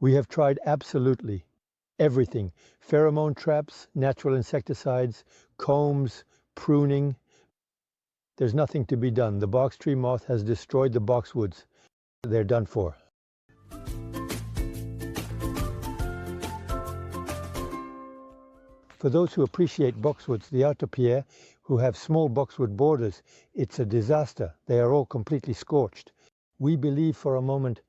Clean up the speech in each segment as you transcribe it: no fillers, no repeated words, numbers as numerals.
We have tried absolutely everything: pheromone traps, natural insecticides, combs, pruning. There's nothing to be done. The box tree moth has destroyed the boxwoods. They're done for. For those who appreciate boxwoods, the topiary, who have small boxwood borders, it's a disaster. They are all completely scorched. We believe for a moment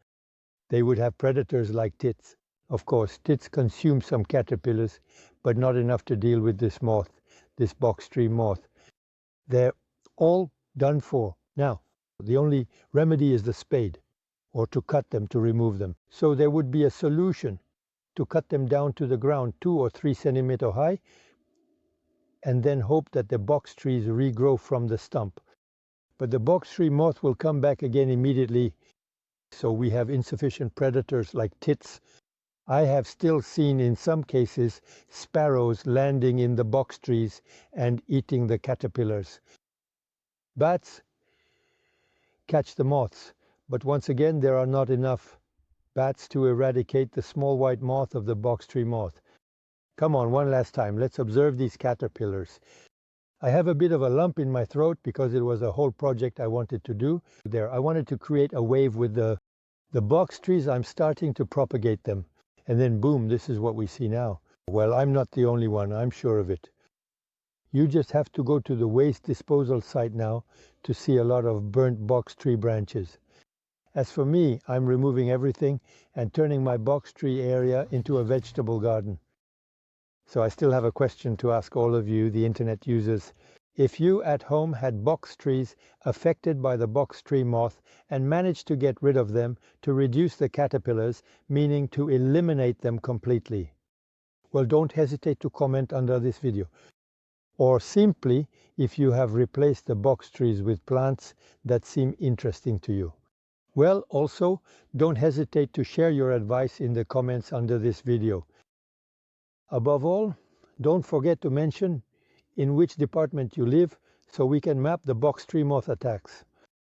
they would have predators like tits. Of course, tits consume some caterpillars, but not enough to deal with this moth, this box tree moth. They're all done for. Now, the only remedy is the spade, or to cut them, to remove them. So there would be a solution to cut them down to the ground 2 or 3 centimeters high, and then hope that the box trees regrow from the stump. But the box tree moth will come back again immediately, so we have insufficient predators like tits. I have still seen in some cases sparrows landing in the box trees and eating the caterpillars. Bats catch the moths, but once again there are not enough bats to eradicate the small white moth of the box tree moth. Come on, one last time, let's observe these caterpillars. I have a bit of a lump in my throat because it was a whole project I wanted to do there. I wanted to create a wave with the box trees. I'm starting to propagate them. And then boom, this is what we see now. Well, I'm not the only one, I'm sure of it. You just have to go to the waste disposal site now to see a lot of burnt box tree branches. As for me, I'm removing everything and turning my box tree area into a vegetable garden. So I still have a question to ask all of you, the internet users. If you at home had box trees affected by the box tree moth and managed to get rid of them to reduce the caterpillars, meaning to eliminate them completely, well, don't hesitate to comment under this video. Or simply, if you have replaced the box trees with plants that seem interesting to you. Well, also, don't hesitate to share your advice in the comments under this video. Above all, don't forget to mention in which department you live so we can map the box tree moth attacks.